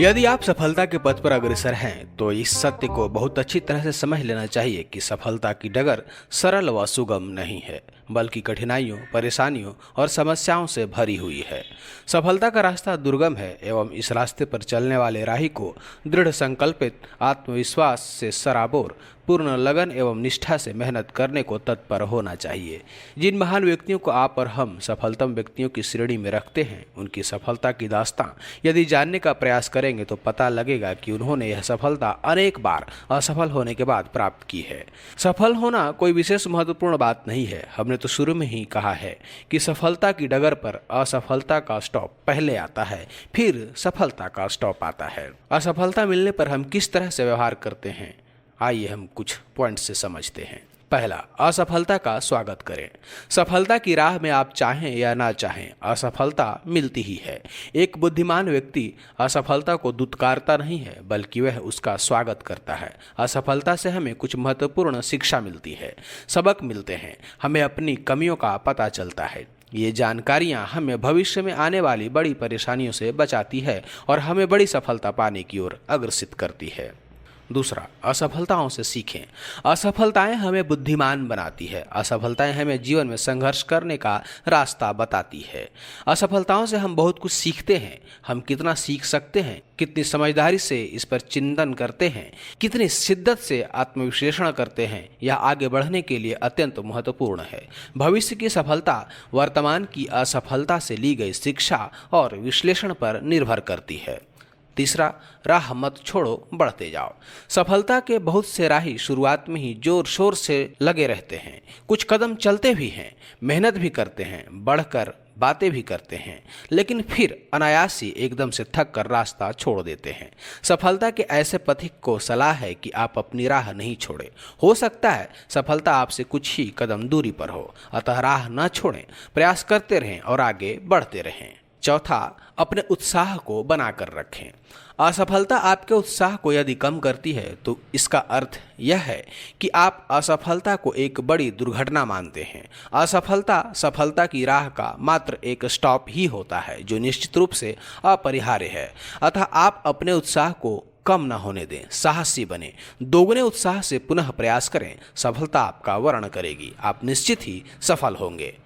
यदि आप सफलता के पथ पर अग्रसर हैं तो इस सत्य को बहुत अच्छी तरह से समझ लेना चाहिए कि सफलता की डगर सरल व सुगम नहीं है, बल्कि कठिनाइयों, परेशानियों और समस्याओं से भरी हुई है। सफलता का रास्ता दुर्गम है एवं इस रास्ते पर चलने वाले राही को दृढ़ संकल्पित, आत्मविश्वास से सराबोर, पूर्ण लगन एवं निष्ठा से मेहनत करने को तत्पर होना चाहिए। जिन महान व्यक्तियों को आप और हम सफलतम व्यक्तियों की श्रेणी में रखते हैं, उनकी सफलता की दास्तां यदि जानने का प्रयास करेंगे तो पता लगेगा कि उन्होंने यह सफलता अनेक बार असफल होने के बाद प्राप्त की है। सफल होना कोई विशेष महत्वपूर्ण बात नहीं है। हमने तो शुरू में ही कहा है कि सफलता की डगर पर असफलता का स्टॉप पहले आता है, फिर सफलता का स्टॉप आता है। असफलता मिलने पर हम किस तरह से व्यवहार करते हैं, आइए हम कुछ पॉइंट से समझते हैं। पहला, असफलता का स्वागत करें। सफलता की राह में आप चाहें या ना चाहें, असफलता मिलती ही है। एक बुद्धिमान व्यक्ति असफलता को दुत्कारता नहीं है, बल्कि वह उसका स्वागत करता है। असफलता से हमें कुछ महत्वपूर्ण शिक्षा मिलती है, सबक मिलते हैं, हमें अपनी कमियों का पता चलता है। ये जानकारियां हमें भविष्य में आने वाली बड़ी परेशानियों से बचाती है और हमें बड़ी सफलता पाने की ओर अग्रसित करती है। दूसरा, असफलताओं से सीखें। असफलताएं हमें बुद्धिमान बनाती है। असफलताएं हमें जीवन में संघर्ष करने का रास्ता बताती है। असफलताओं से हम बहुत कुछ सीखते हैं। हम कितना सीख सकते हैं, कितनी समझदारी से इस पर चिंतन करते हैं, कितनी शिद्दत से आत्मविश्लेषण करते हैं, यह आगे बढ़ने के लिए अत्यंत महत्वपूर्ण है। भविष्य की सफलता वर्तमान की असफलता से ली गई शिक्षा और विश्लेषण पर निर्भर करती है। तीसरा, राह मत छोड़ो, बढ़ते जाओ। सफलता के बहुत से राही शुरुआत में ही जोर शोर से लगे रहते हैं, कुछ कदम चलते भी हैं, मेहनत भी करते हैं, बढ़कर बातें भी करते हैं, लेकिन फिर अनायास ही एकदम से थक कर रास्ता छोड़ देते हैं। सफलता के ऐसे पथिक को सलाह है कि आप अपनी राह नहीं छोड़ें। हो सकता है सफलता आपसे कुछ ही कदम दूरी पर हो, अतः राह न छोड़ें, प्रयास करते रहें और आगे बढ़ते रहें। चौथा, अपने उत्साह को बनाकर रखें। असफलता आपके उत्साह को यदि कम करती है तो इसका अर्थ यह है कि आप असफलता को एक बड़ी दुर्घटना मानते हैं। असफलता सफलता की राह का मात्र एक स्टॉप ही होता है, जो निश्चित रूप से अपरिहार्य है। अतः आप अपने उत्साह को कम न होने दें, साहसी बने, दोगुने उत्साह से पुनः प्रयास करें। सफलता आपका वर्ण करेगी, आप निश्चित ही सफल होंगे।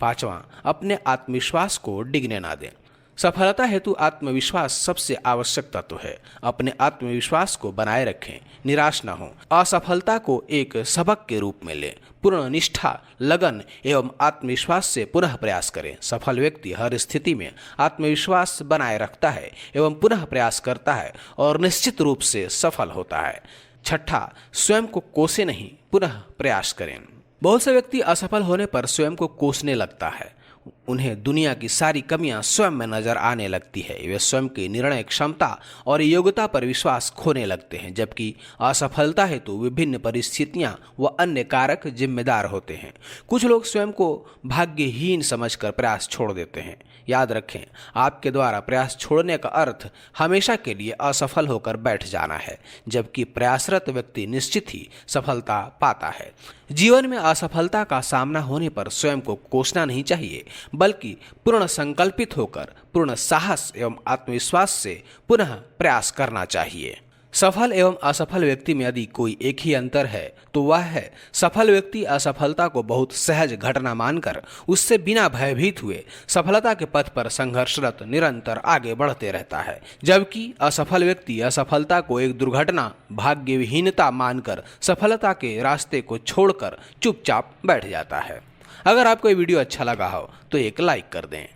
पांचवा, अपने आत्मविश्वास को डिगने ना दें। सफलता हेतु आत्मविश्वास सबसे आवश्यक तत्व है। अपने आत्मविश्वास को बनाए रखें, निराश न हो। असफलता को एक सबक के रूप में लें, पूर्ण निष्ठा, लगन एवं आत्मविश्वास से पुनः प्रयास करें। सफल व्यक्ति हर स्थिति में आत्मविश्वास बनाए रखता है एवं पुनः प्रयास करता है और निश्चित रूप से सफल होता है। छठा, स्वयं को कोसे नहीं, पुनः प्रयास करें। बहुत से व्यक्ति असफल होने पर स्वयं को कोसने लगता है। उन्हें दुनिया की सारी कमियां स्वयं में नजर आने लगती है। वे स्वयं की निर्णय क्षमता और योग्यता पर विश्वास खोने लगते हैं, जबकि असफलता हेतु विभिन्न परिस्थितियां व अन्य कारक जिम्मेदार होते हैं। कुछ लोग स्वयं को भाग्यहीन समझकर प्रयास छोड़ देते हैं। याद रखें, आपके द्वारा प्रयास छोड़ने का अर्थ हमेशा के लिए असफल होकर बैठ जाना है, जबकि प्रयासरत व्यक्ति निश्चित ही सफलता पाता है। जीवन में असफलता का सामना होने पर स्वयं को कोसना नहीं चाहिए, बल्कि पूर्ण संकल्पित होकर पूर्ण साहस एवं आत्मविश्वास से पुनः प्रयास करना चाहिए। सफल एवं असफल व्यक्ति में यदि कोई एक ही अंतर है तो वह है, सफल व्यक्ति असफलता को बहुत सहज घटना मानकर उससे बिना भयभीत हुए सफलता के पथ पर संघर्षरत निरंतर आगे बढ़ते रहता है, जबकि असफल व्यक्ति असफलता को एक दुर्घटना, भाग्यविहीनता मानकर सफलता के रास्ते को छोड़कर चुपचाप बैठ जाता है। अगर आपको ये वीडियो अच्छा लगा हो तो एक लाइक कर दें।